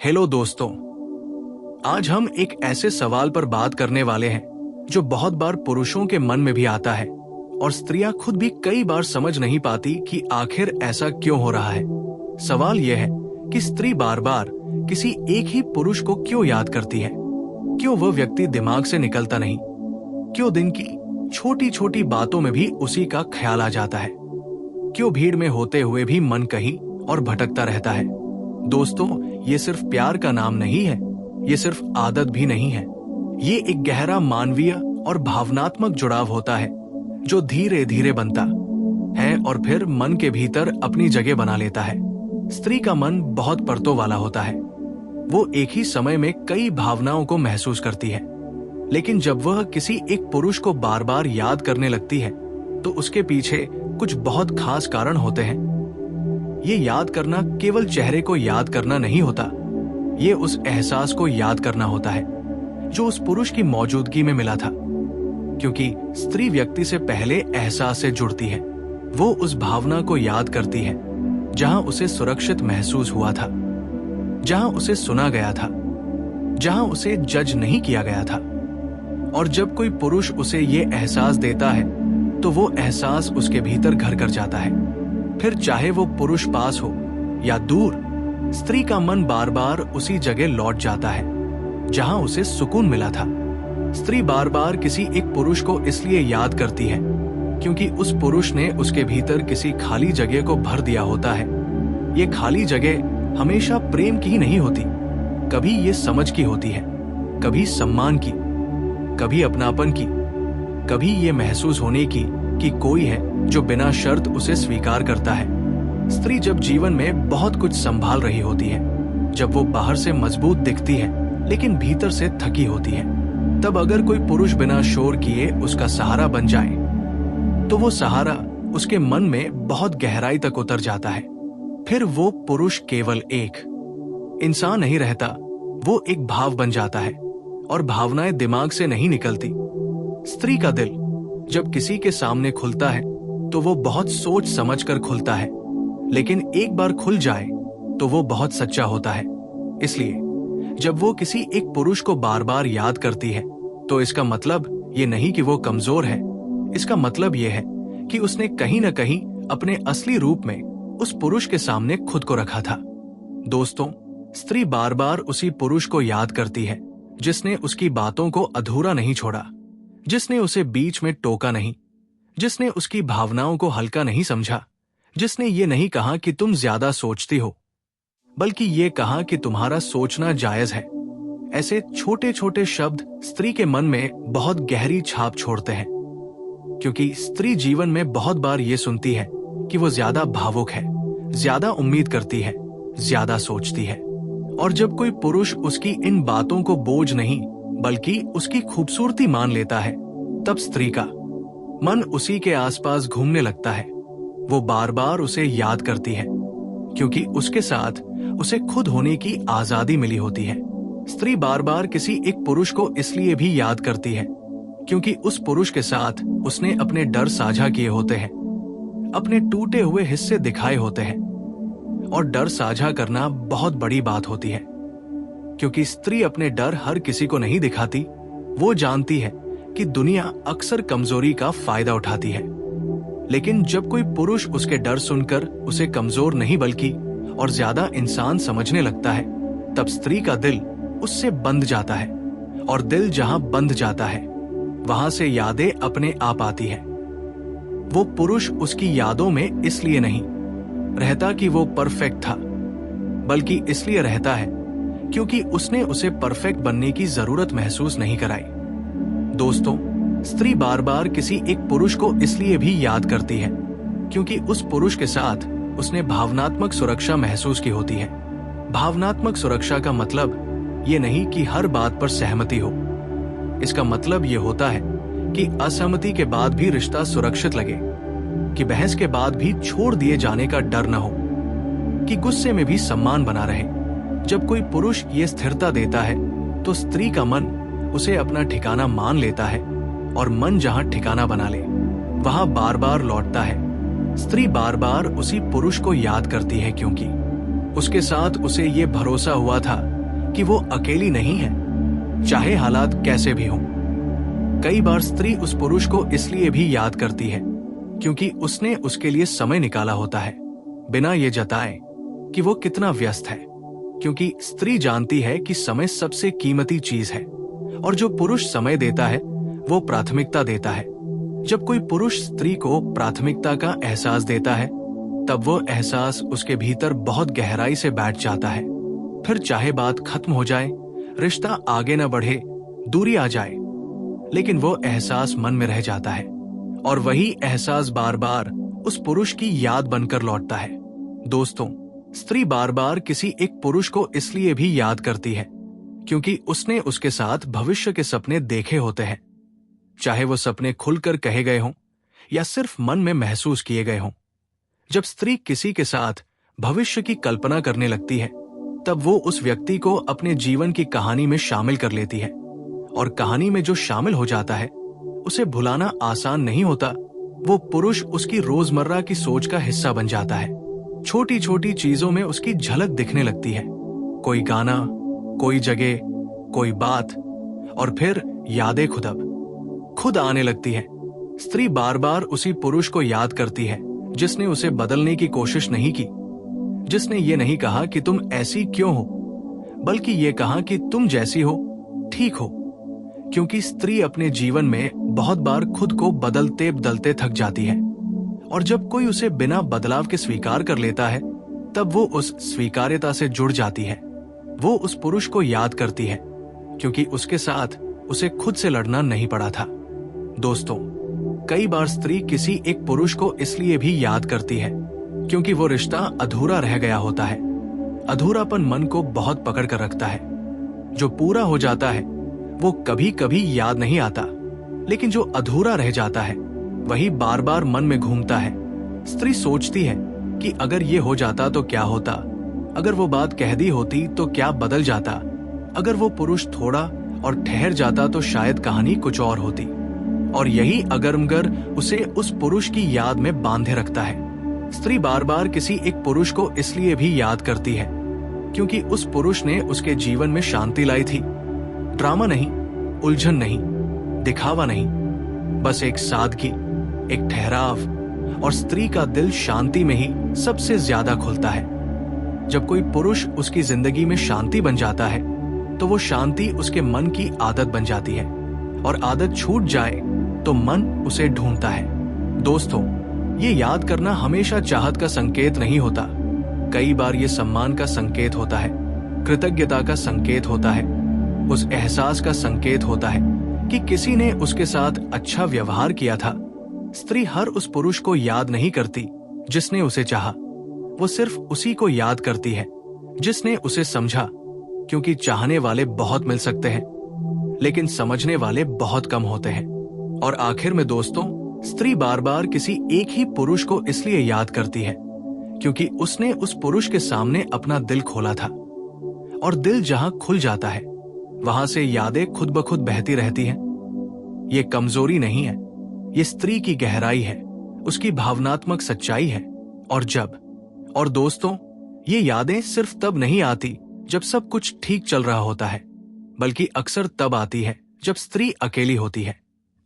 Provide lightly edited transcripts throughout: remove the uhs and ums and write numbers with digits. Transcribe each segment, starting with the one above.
Hello दोस्तों, आज हम एक ऐसे सवाल पर बात करने वाले हैं जो बहुत बार पुरुषों के मन में भी आता है और स्त्रियां खुद भी कई बार समझ नहीं पाती कि आखिर ऐसा क्यों हो रहा है। सवाल यह है कि स्त्री बार बार किसी एक ही पुरुष को क्यों याद करती है। क्यों वह व्यक्ति दिमाग से निकलता नहीं? क्यों दिन की छोटी छोटी बातों में भी उसी का ख्याल आ जाता है? क्यों भीड़ में होते हुए भी मन कहीं और भटकता रहता है? दोस्तों, ये सिर्फ प्यार का नाम नहीं है, ये सिर्फ आदत भी नहीं है। ये एक गहरा मानवीय और भावनात्मक जुड़ाव होता है जो धीरे धीरे बनता है और फिर मन के भीतर अपनी जगह बना लेता है। स्त्री का मन बहुत परतों वाला होता है। वो एक ही समय में कई भावनाओं को महसूस करती है, लेकिन जब वह किसी एक पुरुष को बार बार याद करने लगती है तो उसके पीछे कुछ बहुत खास कारण होते हैं। ये याद करना केवल चेहरे को याद करना नहीं होता, ये उस एहसास को याद करना होता है जो उस पुरुष की मौजूदगी में मिला था। क्योंकि स्त्री व्यक्ति से पहले एहसास से जुड़ती है। वो उस भावना को याद करती है जहां उसे सुरक्षित महसूस हुआ था, जहां उसे सुना गया था, जहां उसे जज नहीं किया गया था। और जब कोई पुरुष उसे ये एहसास देता है तो वो एहसास उसके भीतर घर कर जाता है। फिर चाहे वो पुरुष पास हो या दूर, स्त्री का मन बार बार उसी जगह लौट जाता है जहां उसे सुकून मिला था। स्त्री बार बार किसी एक पुरुष को इसलिए याद करती है क्योंकि उस पुरुष ने उसके भीतर किसी खाली जगह को भर दिया होता है। ये खाली जगह हमेशा प्रेम की ही नहीं होती, कभी ये समझ की होती है, कभी सम्मान की, कभी अपनापन की, कभी ये महसूस होने की कि कोई है जो बिना शर्त उसे स्वीकार करता है। स्त्री जब जीवन में बहुत कुछ संभाल रही होती है, जब वो बाहर से मजबूत दिखती है लेकिन भीतर से थकी होती है, तब अगर कोई पुरुष बिना शोर किए उसका सहारा बन जाए तो वो सहारा उसके मन में बहुत गहराई तक उतर जाता है। फिर वो पुरुष केवल एक इंसान नहीं रहता, वो एक भाव बन जाता है और भावनाएं दिमाग से नहीं निकलती। स्त्री का दिल जब किसी के सामने खुलता है तो वो बहुत सोच समझ कर खुलता है, लेकिन एक बार खुल जाए तो वो बहुत सच्चा होता है। इसलिए जब वो किसी एक पुरुष को बार बार याद करती है तो इसका मतलब ये नहीं कि वो कमजोर है, इसका मतलब ये है कि उसने कहीं न कहीं अपने असली रूप में उस पुरुष के सामने खुद को रखा था। दोस्तों, स्त्री बार बार उसी पुरुष को याद करती है जिसने उसकी बातों को अधूरा नहीं छोड़ा, जिसने उसे बीच में टोका नहीं, जिसने उसकी भावनाओं को हल्का नहीं समझा, जिसने ये नहीं कहा कि तुम ज्यादा सोचती हो, बल्कि ये कहा कि तुम्हारा सोचना जायज है। ऐसे छोटे छोटे शब्द स्त्री के मन में बहुत गहरी छाप छोड़ते हैं, क्योंकि स्त्री जीवन में बहुत बार ये सुनती है कि वो ज्यादा भावुक है, ज्यादा उम्मीद करती है, ज्यादा सोचती है। और जब कोई पुरुष उसकी इन बातों को बोझ नहीं बल्कि उसकी खूबसूरती मान लेता है, तब स्त्री का मन उसी के आसपास घूमने लगता है। वो बार बार उसे याद करती है क्योंकि उसके साथ उसे खुद होने की आजादी मिली होती है। स्त्री बार बार किसी एक पुरुष को इसलिए भी याद करती है क्योंकि उस पुरुष के साथ उसने अपने डर साझा किए होते हैं, अपने टूटे हुए हिस्से दिखाए होते हैं। और डर साझा करना बहुत बड़ी बात होती है, क्योंकि स्त्री अपने डर हर किसी को नहीं दिखाती। वो जानती है कि दुनिया अक्सर कमजोरी का फायदा उठाती है, लेकिन जब कोई पुरुष उसके डर सुनकर उसे कमजोर नहीं बल्कि और ज्यादा इंसान समझने लगता है, तब स्त्री का दिल उससे बंध जाता है। और दिल जहां बंध जाता है वहां से यादें अपने आप आती है। वो पुरुष उसकी यादों में इसलिए नहीं रहता कि वो परफेक्ट था, बल्कि इसलिए रहता है क्योंकि उसने उसे परफेक्ट बनने की जरूरत महसूस नहीं कराई। दोस्तों, स्त्री बार बार किसी एक पुरुष को इसलिए भी याद करती है क्योंकि उस पुरुष के साथ उसने भावनात्मक सुरक्षा महसूस की होती है। भावनात्मक सुरक्षा का मतलब ये नहीं कि हर बात पर सहमति हो, इसका मतलब ये होता है कि असहमति के बाद भी रिश्ता सुरक्षित लगे, कि बहस के बाद भी छोड़ दिए जाने का डर न हो, कि गुस्से में भी सम्मान बना रहे। जब कोई पुरुष ये स्थिरता देता है तो स्त्री का मन उसे अपना ठिकाना मान लेता है और मन जहां ठिकाना बना ले वहां बार बार लौटता है। स्त्री बार बार उसी पुरुष को याद करती है क्योंकि उसके साथ उसे ये भरोसा हुआ था कि वो अकेली नहीं है, चाहे हालात कैसे भी हों। कई बार स्त्री उस पुरुष को इसलिए भी याद करती है क्योंकि उसने उसके लिए समय निकाला होता है, बिना ये जताए कि वो कितना व्यस्त है। क्योंकि स्त्री जानती है कि समय सबसे कीमती चीज है और जो पुरुष समय देता है वो प्राथमिकता देता है। जब कोई पुरुष स्त्री को प्राथमिकता का एहसास देता है तब वो एहसास उसके भीतर बहुत गहराई से बैठ जाता है। फिर चाहे बात खत्म हो जाए, रिश्ता आगे न बढ़े, दूरी आ जाए, लेकिन वो एहसास मन में रह जाता है और वही एहसास बार बार उस पुरुष की याद बनकर लौटता है। दोस्तों, स्त्री बार बार किसी एक पुरुष को इसलिए भी याद करती है क्योंकि उसने उसके साथ भविष्य के सपने देखे होते हैं, चाहे वो सपने खुलकर कहे गए हों या सिर्फ मन में महसूस किए गए हों। जब स्त्री किसी के साथ भविष्य की कल्पना करने लगती है तब वो उस व्यक्ति को अपने जीवन की कहानी में शामिल कर लेती है और कहानी में जो शामिल हो जाता है उसे भुलाना आसान नहीं होता। वो पुरुष उसकी रोजमर्रा की सोच का हिस्सा बन जाता है। छोटी छोटी चीजों में उसकी झलक दिखने लगती है, कोई गाना, कोई जगह, कोई बात, और फिर यादें खुद आने लगती है। स्त्री बार बार उसी पुरुष को याद करती है जिसने उसे बदलने की कोशिश नहीं की, जिसने ये नहीं कहा कि तुम ऐसी क्यों हो, बल्कि ये कहा कि तुम जैसी हो ठीक हो। क्योंकि स्त्री अपने जीवन में बहुत बार खुद को बदलते बदलते थक जाती है और जब कोई उसे बिना बदलाव के स्वीकार कर लेता है तब वो उस स्वीकार्यता से जुड़ जाती है। वो उस पुरुष को याद करती है क्योंकि उसके साथ उसे खुद से लड़ना नहीं पड़ा था। दोस्तों, कई बार स्त्री किसी एक पुरुष को इसलिए भी याद करती है क्योंकि वो रिश्ता अधूरा रह गया होता है। अधूरापन मन को बहुत पकड़ कर रखता है। जो पूरा हो जाता है वो कभी कभी याद नहीं आता, लेकिन जो अधूरा रह जाता है वही बार बार मन में घूमता है। स्त्री सोचती है कि अगर ये हो जाता तो क्या होता, अगर वो बात कह दी होती तो क्या बदल जाता, अगर वो पुरुष थोड़ा और ठहर जाता तो शायद कहानी कुछ और होती। और यही अगरमगर उसे उस पुरुष की याद में बांधे रखता है। स्त्री बार बार किसी एक पुरुष को इसलिए भी याद करती है क्योंकि उस पुरुष ने उसके जीवन में शांति लाई थी। ड्रामा नहीं, उलझन नहीं, दिखावा नहीं, बस एक सादगी, एक ठहराव, और स्त्री का दिल शांति में ही सबसे ज्यादा खुलता है। जब कोई पुरुष उसकी जिंदगी में शांति बन जाता है तो वो शांति उसके मन की आदत बन जाती है और आदत छूट जाए तो मन उसे ढूंढता है। दोस्तों, ये याद करना हमेशा चाहत का संकेत नहीं होता। कई बार ये सम्मान का संकेत होता है, कृतज्ञता का संकेत होता है, उस एहसास का संकेत होता है कि किसी ने उसके साथ अच्छा व्यवहार किया था। स्त्री हर उस पुरुष को याद नहीं करती जिसने उसे चाहा, वो सिर्फ उसी को याद करती है जिसने उसे समझा। क्योंकि चाहने वाले बहुत मिल सकते हैं लेकिन समझने वाले बहुत कम होते हैं। और आखिर में दोस्तों, स्त्री बार बार किसी एक ही पुरुष को इसलिए याद करती है क्योंकि उसने उस पुरुष के सामने अपना दिल खोला था। और दिल जहां खुल जाता है वहां से यादें खुद ब खुद बहती रहती हैं। ये कमजोरी नहीं है, ये स्त्री की गहराई है, उसकी भावनात्मक सच्चाई है। और दोस्तों, ये यादें सिर्फ तब नहीं आती जब सब कुछ ठीक चल रहा होता है, बल्कि अक्सर तब आती है जब स्त्री अकेली होती है,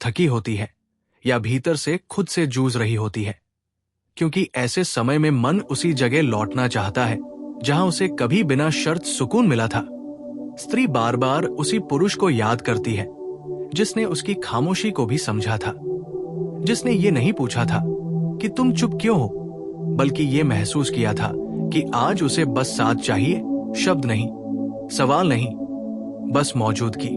थकी होती है या भीतर से खुद से जूझ रही होती है। क्योंकि ऐसे समय में मन उसी जगह लौटना चाहता है जहां उसे कभी बिना शर्त सुकून मिला था। स्त्री बार बार उसी पुरुष को याद करती है जिसने उसकी खामोशी को भी समझा था, जिसने ये नहीं पूछा था कि तुम चुप क्यों हो, बल्कि ये महसूस किया था कि आज उसे बस साथ चाहिए, शब्द नहीं, सवाल नहीं, बस मौजूदगी।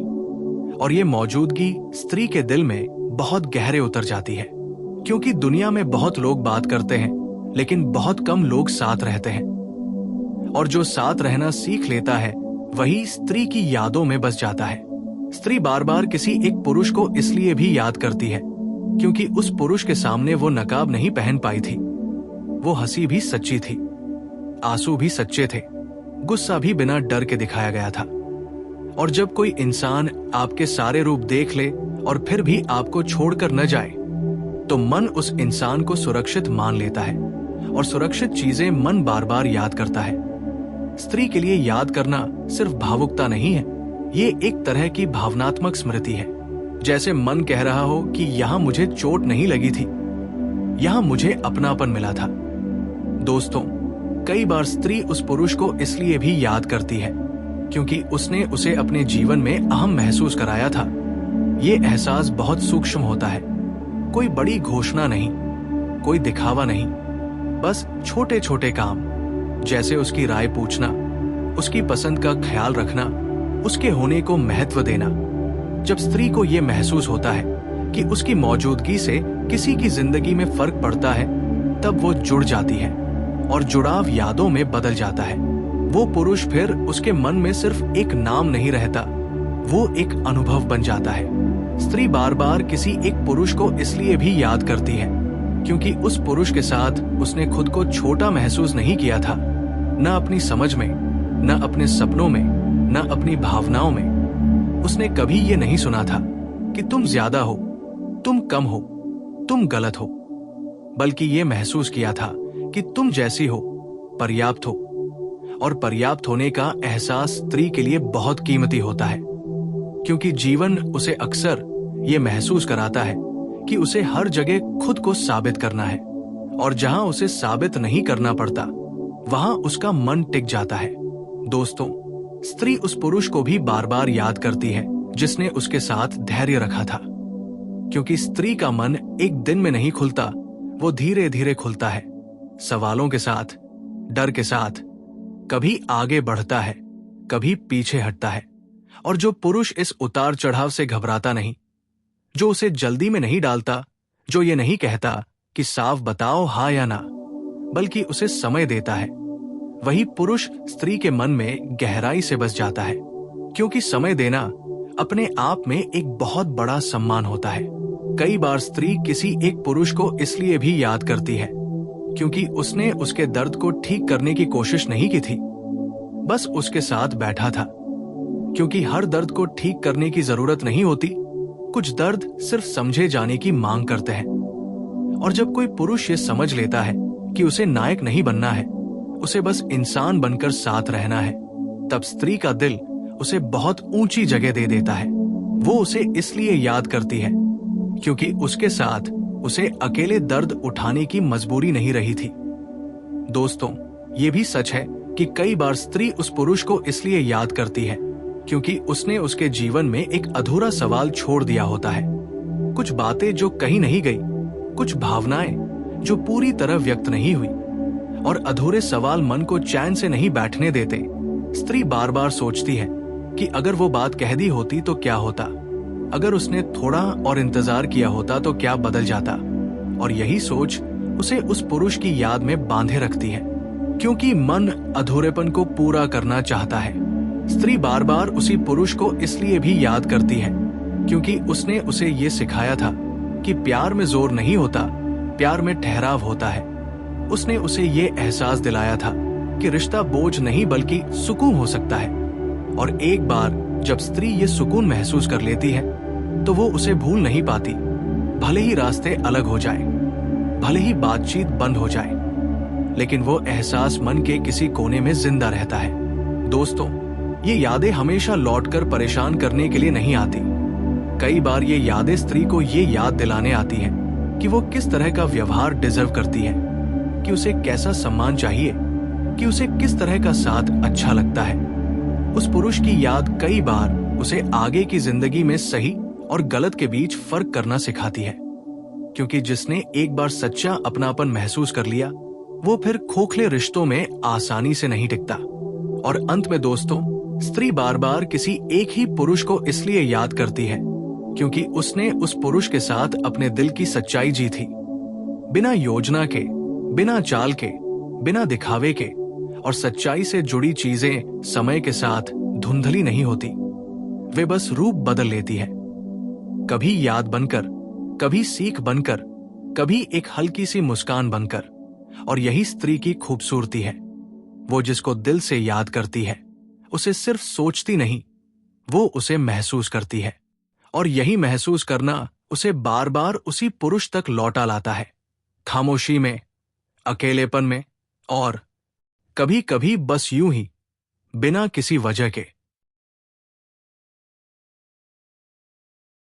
और ये मौजूदगी स्त्री के दिल में बहुत गहरे उतर जाती है। क्योंकि दुनिया में बहुत लोग बात करते हैं लेकिन बहुत कम लोग साथ रहते हैं, और जो साथ रहना सीख लेता है वही स्त्री की यादों में बस जाता है। स्त्री बार बार किसी एक पुरुष को इसलिए भी याद करती है क्योंकि उस पुरुष के सामने वो नकाब नहीं पहन पाई थी। वो हंसी भी सच्ची थी, आंसू भी सच्चे थे, गुस्सा भी बिना डर के दिखाया गया था। और जब कोई इंसान आपके सारे रूप देख ले और फिर भी आपको छोड़कर न जाए तो मन उस इंसान को सुरक्षित मान लेता है, और सुरक्षित चीजें मन बार बार याद करता है। स्त्री के लिए याद करना सिर्फ भावुकता नहीं है, ये एक तरह की भावनात्मक स्मृति है। जैसे मन कह रहा हो कि यहाँ मुझे चोट नहीं लगी थी, यहाँ मुझे अपनापन मिला था। दोस्तों, कई बार स्त्री उस पुरुष को इसलिए भी याद करती है क्योंकि उसने उसे अपने जीवन में अहम महसूस कराया था। ये एहसास बहुत सूक्ष्म होता है, कोई बड़ी घोषणा नहीं, कोई दिखावा नहीं, बस छोटे छोटे काम, जैसे उसकी राय पूछना, उसकी पसंद का ख्याल रखना, उसके होने को महत्व देना। जब स्त्री को यह महसूस होता है कि उसकी मौजूदगी से किसी की जिंदगी में फर्क पड़ता है, तब वो जुड़ जाती है और जुड़ाव यादों में बदल जाता है। वो पुरुष फिर उसके मन में सिर्फ एक नाम नहीं रहता, वो एक अनुभव बन जाता है। स्त्री बार बार किसी एक पुरुष को इसलिए भी याद करती है क्योंकि उस पुरुष के साथ उसने खुद को छोटा महसूस नहीं किया था, न अपनी समझ में, न अपने सपनों में, न अपनी भावनाओं में। उसने कभी ये नहीं सुना था कि तुम ज्यादा हो, तुम कम हो, तुम गलत हो, बल्कि ये महसूस किया था कि तुम जैसी हो, पर्याप्त हो। और पर्याप्त होने का एहसास स्त्री के लिए बहुत कीमती होता है क्योंकि जीवन उसे अक्सर ये महसूस कराता है कि उसे हर जगह खुद को साबित करना है, और जहां उसे साबित नहीं करना पड़ता वहां उसका मन टिक जाता है। दोस्तों, स्त्री उस पुरुष को भी बार बार याद करती है जिसने उसके साथ धैर्य रखा था, क्योंकि स्त्री का मन एक दिन में नहीं खुलता, वो धीरे धीरे खुलता है, सवालों के साथ, डर के साथ। कभी आगे बढ़ता है, कभी पीछे हटता है। और जो पुरुष इस उतार चढ़ाव से घबराता नहीं, जो उसे जल्दी में नहीं डालता, जो ये नहीं कहता कि साफ बताओ हाँ या ना, बल्कि उसे समय देता है, वही पुरुष स्त्री के मन में गहराई से बस जाता है। क्योंकि समय देना अपने आप में एक बहुत बड़ा सम्मान होता है। कई बार स्त्री किसी एक पुरुष को इसलिए भी याद करती है क्योंकि उसने उसके दर्द को ठीक करने की कोशिश नहीं की थी, बस उसके साथ बैठा था। क्योंकि हर दर्द को ठीक करने की जरूरत नहीं होती, कुछ दर्द सिर्फ समझे जाने की मांग करते हैं। और जब कोई पुरुष ये समझ लेता है कि उसे नायक नहीं बनना है, उसे बस इंसान बनकर साथ रहना है, तब स्त्री का दिल उसे बहुत ऊंची जगह दे देता है। वो उसे इसलिए याद करती है क्योंकि उसके साथ उसे अकेले दर्द उठाने की मजबूरी नहीं रही थी। दोस्तों, ये भी सच है कि कई बार स्त्री उस पुरुष को इसलिए याद करती है क्योंकि उसने उसके जीवन में एक अधूरा सवाल छोड़ दिया होता है। कुछ बातें जो कही नहीं गई, कुछ भावनाएं जो पूरी तरह व्यक्त नहीं हुई, और अधूरे सवाल मन को चैन से नहीं बैठने देते। स्त्री बार बार सोचती है कि अगर वो बात कह दी होती तो क्या होता, अगर उसने थोड़ा और इंतजार किया होता तो क्या बदल जाता। और यही सोच उसे उस पुरुष की याद में बांधे रखती है, क्योंकि मन अधूरेपन को पूरा करना चाहता है। स्त्री बार बार उसी पुरुष को इसलिए भी याद करती है क्योंकि उसने उसे ये सिखाया था कि प्यार में जोर नहीं होता, प्यार में ठहराव होता है। उसने उसे ये एहसास दिलाया था कि रिश्ता बोझ नहीं बल्कि सुकून हो सकता है। और एक बार जब स्त्री ये सुकून महसूस कर लेती है तो वो उसे भूल नहीं पाती, भले ही रास्ते अलग हो जाए, भले ही बातचीत बंद हो जाए, लेकिन वो एहसास मन के किसी कोने में जिंदा रहता है। दोस्तों, ये यादें हमेशा लौटकर परेशान करने के लिए नहीं आती। कई बार ये यादें स्त्री को ये याद दिलाने आती हैं कि वो किस तरह का व्यवहार डिजर्व करती है, कि उसे कैसा सम्मान चाहिए, कि उसे किस तरह का साथ अच्छा लगता है। उस पुरुष की याद कई बार उसे आगे की जिंदगी में सही और गलत के बीच फर्क करना सिखाती है, क्योंकि जिसने एक बार सच्चा अपनापन महसूस कर लिया वो फिर खोखले रिश्तों में आसानी से नहीं टिकता। और अंत में दोस्तों, स्त्री बार बार किसी एक ही पुरुष को इसलिए याद करती है क्योंकि उसने उस पुरुष के साथ अपने दिल की सच्चाई जी थी, बिना योजना के, बिना चाल के, बिना दिखावे के। और सच्चाई से जुड़ी चीजें समय के साथ धुंधली नहीं होती, वे बस रूप बदल लेती है, कभी याद बनकर, कभी सीख बनकर, कभी एक हल्की सी मुस्कान बनकर। और यही स्त्री की खूबसूरती है। वो जिसको दिल से याद करती है उसे सिर्फ सोचती नहीं, वो उसे महसूस करती है। और यही महसूस करना उसे बार बार उसी पुरुष तक लौटा लाता है, खामोशी में, अकेलेपन में, और कभी कभी बस यूं ही बिना किसी वजह के।